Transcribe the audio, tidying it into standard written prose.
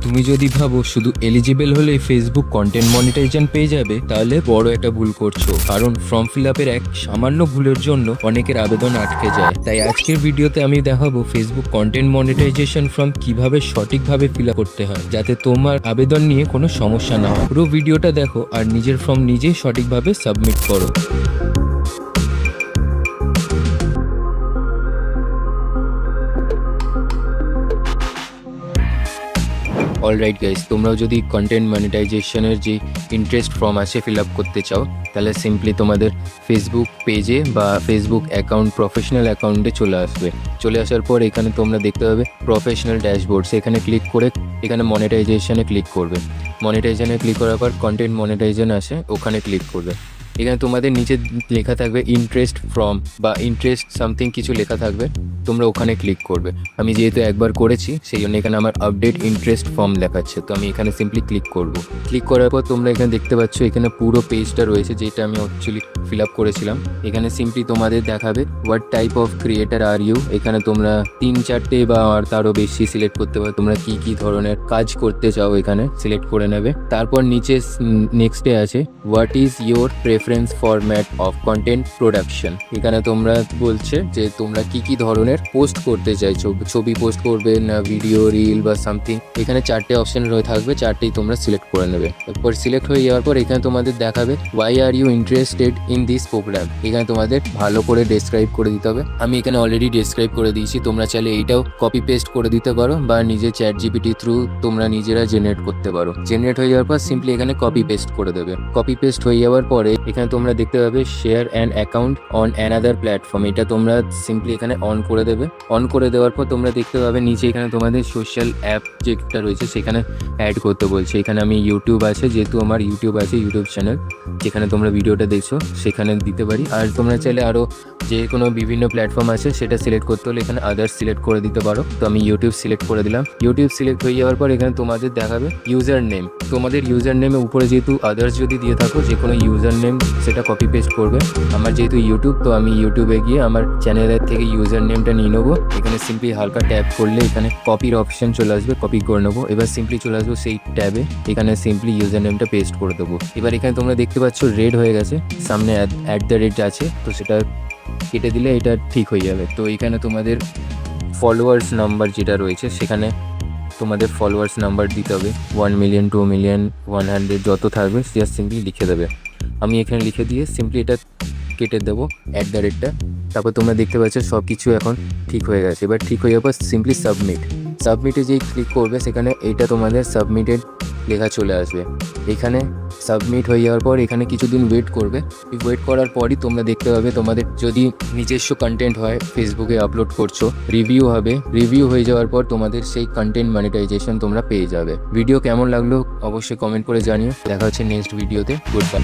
তুমি যদি ভাবো শুধু এলিজিবল হলে ফেসবুক কন্টেন্ট মনিটাইজেশন পেয়ে যাবে, তাহলে বড় একটা ভুল করছো। কারণ ফর্ম ফিল আপের এক সামান্য ভুলের জন্য অনেকের আবেদন আটকে যায়। তাই আজকের ভিডিওতে আমি দেখাবো ফেসবুক কন্টেন্ট মনিটাইজেশন ফর্ম কিভাবে সঠিকভাবে ফিল আপ করতে হয়, যাতে তোমার আবেদন নিয়ে কোনো সমস্যা না হয়। পুরো ভিডিওটা দেখো আর নিজের ফর্ম নিজেই সঠিকভাবে সাবমিট করো। অলরাইট গাইস, তোমরাও যদি কন্টেন্ট মনিটাইজেশনের যে ইন্টারেস্ট ফর্ম আছে ফিল আপ করতে চাও, তাহলে সিম্পলি তোমাদের ফেসবুক পেজে বা ফেসবুক অ্যাকাউন্ট প্রফেশনাল অ্যাকাউন্টে চলে আসার পর এখানে তোমরা দেখতে পাবে প্রফেশনাল ড্যাশবোর্ড। সেখানে ক্লিক করে এখানে মনিটাইজেশনে ক্লিক করবে। মনিটাইজেশনে ক্লিক করার পর কন্টেন্ট মনিটাইজেশন আসে, ওখানে ক্লিক করবে। এখানে তোমাদের নিচে লেখা থাকবে ইন্টারেস্ট ফর্ম বা ইন্টারেস্ট সামথিং কিছু লেখা থাকবে, তোমরা ওখানে ক্লিক করবে। আমি যেহেতু একবার করেছি সেই জন্য এখানে আমার আপডেট ইন্টারেস্ট ফর্ম দেখাচ্ছে, তো আমি এখানে সিম্পলি ক্লিক করব। ক্লিক করার পর তোমরা এখানে দেখতে পাচ্ছ এখানে পুরো পেজটা রয়েছে, যেটা আমি অ্যাকচুয়ালি ফিল আপ করেছিলাম। এখানে সিম্পলি তোমাদের দেখাবে what type of creator are you. এখানে তোমরা 3-4টে বা তারও বেশি সিলেক্ট করতে পারো, তোমরা কি ধরনের কাজ করতে চাও এখানে সিলেক্ট করে নেবে। তারপর নিচে নেক্সটে আছে what is your preference format of content production. এখানে তোমরা বলছে যে তোমরা কি ধরনের পোস্ট করতে চাইছো, ছবি পোস্ট করবে না ভিডিও, রিল বা সামথিং। এখানে 4টে অপশন রয়ে থাকবে, 4টেই তোমরা সিলেক্ট করে নেবে। এরপর সিলেক্ট হয়ে যাওয়ার পর এখানে তোমাদের দেখাবে why are you interested in this programme. এখানে তোমাদের ভালো করে ডেসক্রাইব করে দিতে হবে। আমি এখানে অলরেডি ডেসক্রাইব করে দিয়েছি, তোমরা চাইলে এইটাও কপি পেস্ট করে দিতে পারো বা নিজে ChatGPT থ্রু তোমরা নিজেরা জেনারেট করতে পারো। জেনারেট হয়ে যাওয়ার পর সিম্পলি এখানে কপি পেস্ট করে দেবে। কপি পেস্ট হয়ে যাওয়ার পরে এখানে তোমরা দেখতে পাবে share an account on another platform. এটা তোমরা সিম্পলি এখানে অন করে দেবে। অন করে দেওয়ার পর তোমরা দেখতে পাবে নিচে এখানে তোমাদের সোশ্যাল অ্যাপ যেটা রয়েছে সেখানে অ্যাড করতে বলছে। এখানে আমি ইউটিউব আছে, যেহেতু আমার ইউটিউব আছে, ইউটিউব চ্যানেল যেখানে তোমরা ভিডিওটা দেখছো সেখানে দিতে পারি। আর তোমরা চাইলে আরও যে কোনো বিভিন্ন প্ল্যাটফর্ম আছে সেটা সিলেক্ট করতে হলে এখানে আদার্স সিলেক্ট করে দিতে পারো। তো আমি ইউটিউব সিলেক্ট করে দিলাম। ইউটিউব সিলেক্ট হয়ে যাওয়ার পর এখানে তোমাদের দেখাবে ইউজার নেম। তোমাদের ইউজার নেমে উপরে যেহেতু আদার্স যদি দিয়ে থাকো যে কোনো ইউজার নেম সেটা কপি পেস্ট করবে। আমার যেহেতু ইউটিউব, তো আমি ইউটিউবে গিয়ে আমার চ্যানেলের থেকে ইউজার নেমটা নিয়ে নেবো। এখানে সিম্পলি হালকা ট্যাপ করলে এখানে কপির অপশন চলে আসবে, কপি করে নেবো। এবার সিম্পলি চলে আসবো সেই ট্যাবে, এখানে সিম্পলি ইউজার নেমটা পেস্ট করে দেবো। এবার এখানে তোমরা দেখতে পাচ্ছ রেড হয়ে গেছে, সামনে @ আছে, তো সেটা কেটে দিলে এটা ঠিক হয়ে যাবে। তো এখানে তোমাদের ফলোয়ার্স নাম্বার যেটা রয়েছে সেখানে তোমাদের ফলোয়ার্স নাম্বার দিতে হবে, 1 মিলিয়ন, 2 মিলিয়ন, 100 যত থাকবে জাস্ট সিম্পলি লিখে দেবে। আমি এখানে লিখে দিয়ে সিম্পলি এটা কেটে দেবো @টা। তারপর তোমরা দেখতে পাচ্ছ সব কিছু এখন ঠিক হয়ে গেছে। এবার ঠিক হয়ে যাওয়ার পর সিম্পলি সাবমিটে যেই ক্লিক করবে সেখানে এইটা তোমাদের সাবমিটেড লেখা চলে আসবে। এখানে সাবমিট হয়ে যাওয়ার পর এখানে কিছুদিন ওয়েট করবে। ওয়েট করার পরই তোমরা দেখতে পাবে তোমাদের যদি নিজস্ব কন্টেন্ট হয় ফেসবুকে আপলোড করছো, রিভিউ হবে। রিভিউ হয়ে যাওয়ার পর তোমাদের সেই কন্টেন্ট মনিটাইজেশন তোমরা পেয়ে যাবে। ভিডিও কেমন লাগলো অবশ্যই কমেন্ট করে জানিও। দেখা হচ্ছে নেক্সট ভিডিওতে। Good bye.